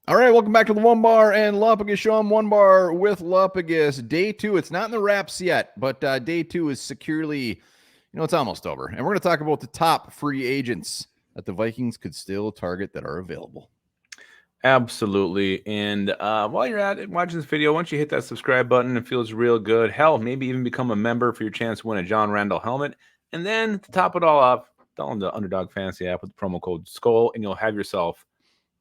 All right, welcome back to the Onebar and Lupagus show. I'm Onebar with Lupagus. Day 2, it's not in the wraps yet, but day 2 is securely, it's almost over. And we're going to talk about the top free agents that the Vikings could still target that are available. Absolutely. And while you're at it, watching this video, once you hit that subscribe button, it feels real good. Hell, maybe even become a member for your chance to win a John Randall helmet. And then to top it all off, download the Underdog Fantasy app with the promo code SKULL, and you'll have yourself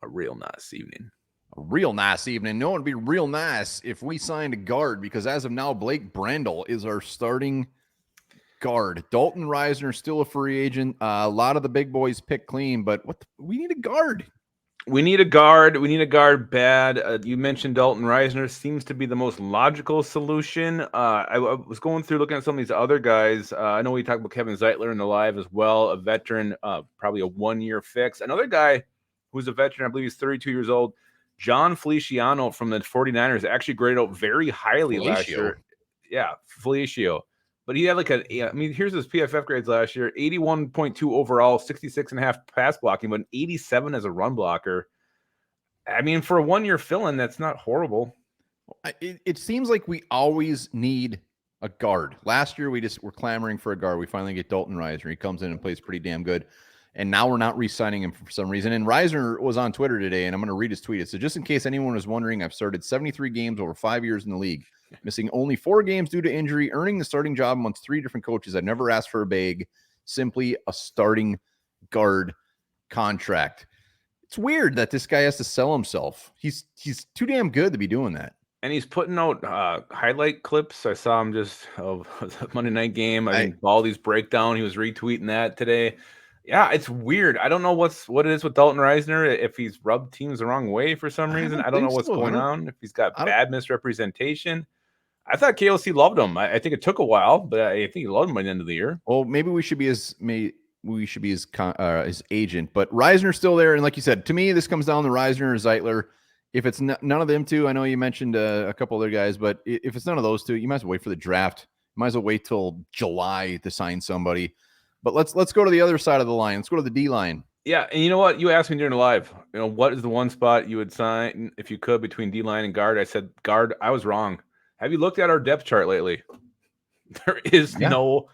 a real nice evening. A real nice evening. No, it'd be real nice if we signed a guard, because as of now, Blake Brandel is our starting guard. Dalton Reisner still a free agent. A lot of the big boys pick clean, but we need a guard. We need a guard. We need a guard bad. You mentioned Dalton Reisner seems to be the most logical solution. I was going through looking at some of these other guys. I know we talked about Kevin Zeitler in the live as well, a veteran, probably a one-year fix. Another guy who's a veteran, I believe he's 32 years old, John Feliciano from the 49ers, actually graded out very highly last year. Yeah, Felicio. But he had here's his PFF grades last year, 81.2 overall, 66.5 pass blocking, but an 87 as a run blocker. I mean, for a one-year fill-in, that's not horrible. It seems like we always need a guard. Last year, we just were clamoring for a guard. We finally get Dalton Reisner. He comes in and plays pretty damn good. And now we're not re-signing him for some reason. And Reisner was on Twitter today, and I'm going to read his tweet. So just in case anyone was wondering, I've started 73 games over 5 years in the league, missing only 4 games due to injury, earning the starting job amongst 3 different coaches. I've never asked for a bag, simply a starting guard contract. It's weird that this guy has to sell himself. He's too damn good to be doing that. And he's putting out highlight clips. I saw him just of the Monday night game. I think Baldy's breakdown. He was retweeting that today. Yeah, it's weird. I don't know what it is with Dalton Reisner. If he's rubbed teams the wrong way for some reason, I don't know what's going on. If he's got bad misrepresentation. I thought KLC loved him. I think it took a while, but I think he loved him by the end of the year. Well, maybe we should be his agent. But Reisner's still there, and like you said, to me, this comes down to Reisner or Zeitler. If it's none of them two, I know you mentioned a couple other guys, but if it's none of those two, you might as well wait for the draft. You might as well wait till July to sign somebody. But let's go to the other side of the line. Let's go to the D line. Yeah, and you know what? You asked me during the live, what is the one spot you would sign if you could between D line and guard? I said guard. I was wrong. Have you looked at our depth chart lately? There's no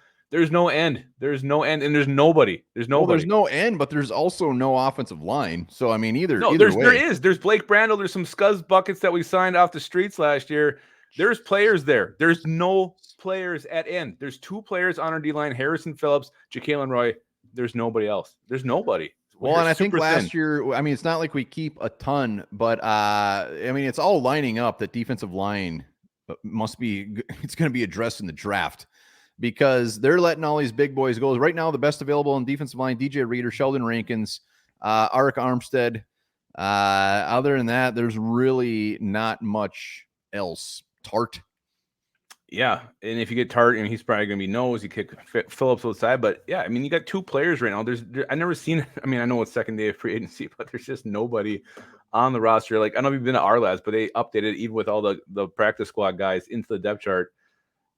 end. There's no end, and there's nobody. There's nobody. Well, there's no end, but there's also no offensive line. So I mean, either way. There is. There's Blake Brandel. There's some scuzz buckets that we signed off the streets last year. There's players there. There's no players at end. There's 2 players on our D line: Harrison Phillips, Ja'Kalen Roy. There's nobody else. There's nobody. Well, and I think last year, I mean, it's not like we keep a ton, but I mean, it's all lining up that defensive line it's going to be addressed in the draft, because they're letting all these big boys go. Right now, the best available on defensive line: DJ Reader, Sheldon Rankins, Arik Armstead. Other than that, there's really not much else. Tart. Yeah, and if you get Tart, and he's probably going to be nose, you kick Phillips outside. But yeah, I mean, you got 2 players right now. I've never seen. I mean, I know it's second day of free agency, but there's just nobody on the roster. Like, I don't know if you've been to our labs, but they updated even with all the practice squad guys into the depth chart,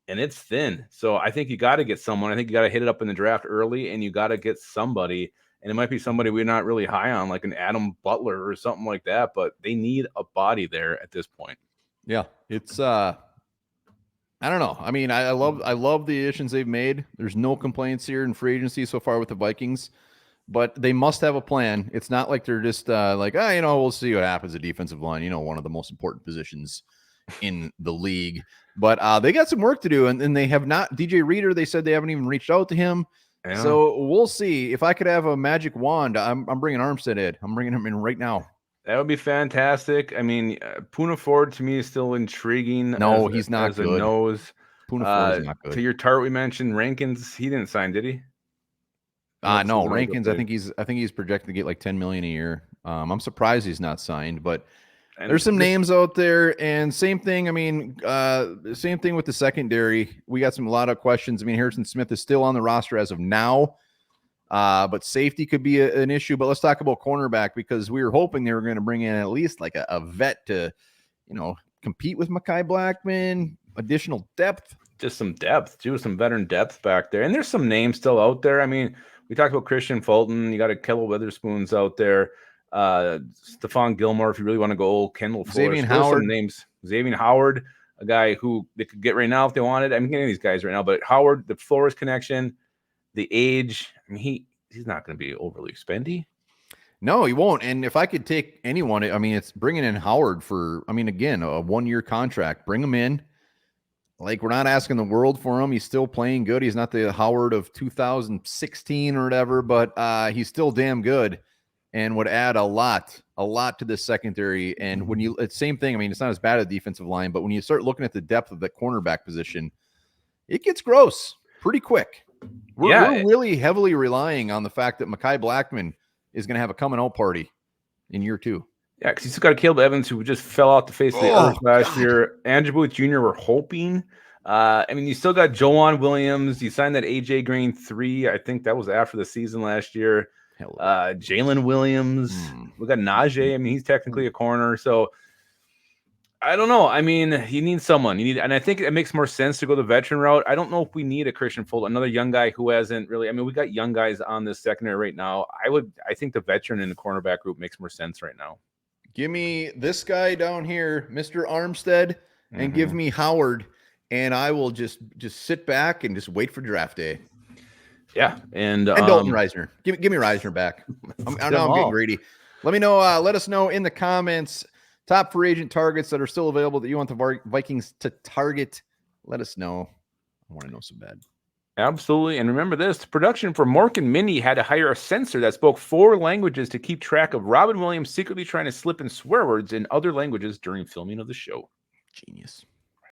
and it's thin. So I think you got to get someone. I think you got to hit it up in the draft early, and you got to get somebody. And it might be somebody we're not really high on, like an Adam Butler or something like that. But they need a body there at this point. Yeah, it's I don't know. I mean, I love the additions they've made. There's no complaints here in free agency so far with the Vikings, but they must have a plan. It's not like they're just we'll see what happens at defensive line. One of the most important positions in the league. But they got some work to do, and they have not. DJ Reader, they said they haven't even reached out to him. Yeah. So we'll see. If I could have a magic wand, I'm bringing Armstead in. I'm bringing him in right now. That would be fantastic. I mean, Poona Ford to me is still intriguing. No, he's not as good. A nose. Poona Ford is not good. To your Tart, we mentioned Rankins. He didn't sign, did he? No, Rankins. I think he's projected to get like $10 million a year. I'm surprised he's not signed, but there's some names out there. And same thing. I mean, same thing with the secondary. We got a lot of questions. I mean, Harrison Smith is still on the roster as of now. But safety could be an issue. But let's talk about cornerback, because we were hoping they were going to bring in at least like a vet to, compete with Mekhi Blackman, additional depth. Just some depth, too, some veteran depth back there. And there's some names still out there. I mean, we talked about Christian Fulton. You got a Kello Witherspoon's out there. Stephon Gilmore, if you really want to go, Kendall Flores. Xavier Those are Howard. some names. Xavier Howard, a guy who they could get right now if they wanted. I'm getting these guys right now, but Howard, the Flores connection, the age. I mean, he's not going to be overly spendy. No, he won't. And if I could take anyone, I mean, it's bringing in Howard for, I mean, again, a 1-year contract. Bring him in. Like, we're not asking the world for him. He's still playing good. He's not the Howard of 2016 or whatever, but he's still damn good and would add a lot to this secondary. And when you, it's same thing. I mean, it's not as bad a defensive line, but when you start looking at the depth of the cornerback position, it gets gross pretty quick. We're really heavily relying on the fact that Mekhi Blackmon is going to have a coming out party in year 2. Yeah, because you still got Caleb Evans, who just fell off the face of the earth last year. Andrew Booth Jr., we're hoping. I mean, you still got Joanne Williams. You signed that AJ Green 3. I think that was after the season last year. Jalen Williams. We got Najee. I mean, he's technically a corner. So I don't know. I mean, you need someone. And I think it makes more sense to go the veteran route. I don't know if we need a Christian Fulton, another young guy who hasn't really. I mean, we got young guys on this secondary right now. I think the veteran in the cornerback group makes more sense right now. Give me this guy down here, Mr. Armstead, and give me Howard, and I will just sit back and just wait for draft day. Yeah, and Dalton Reisner. Give me Reisner back. I'm getting greedy. Let me know. Let us know in the comments top free agent targets that are still available that you want the Vikings to target. Let us know. I want to know so bad. Absolutely. And remember this, production for Mork and Mindy had to hire a censor that spoke 4 languages to keep track of Robin Williams secretly trying to slip in swear words in other languages during filming of the show. Genius.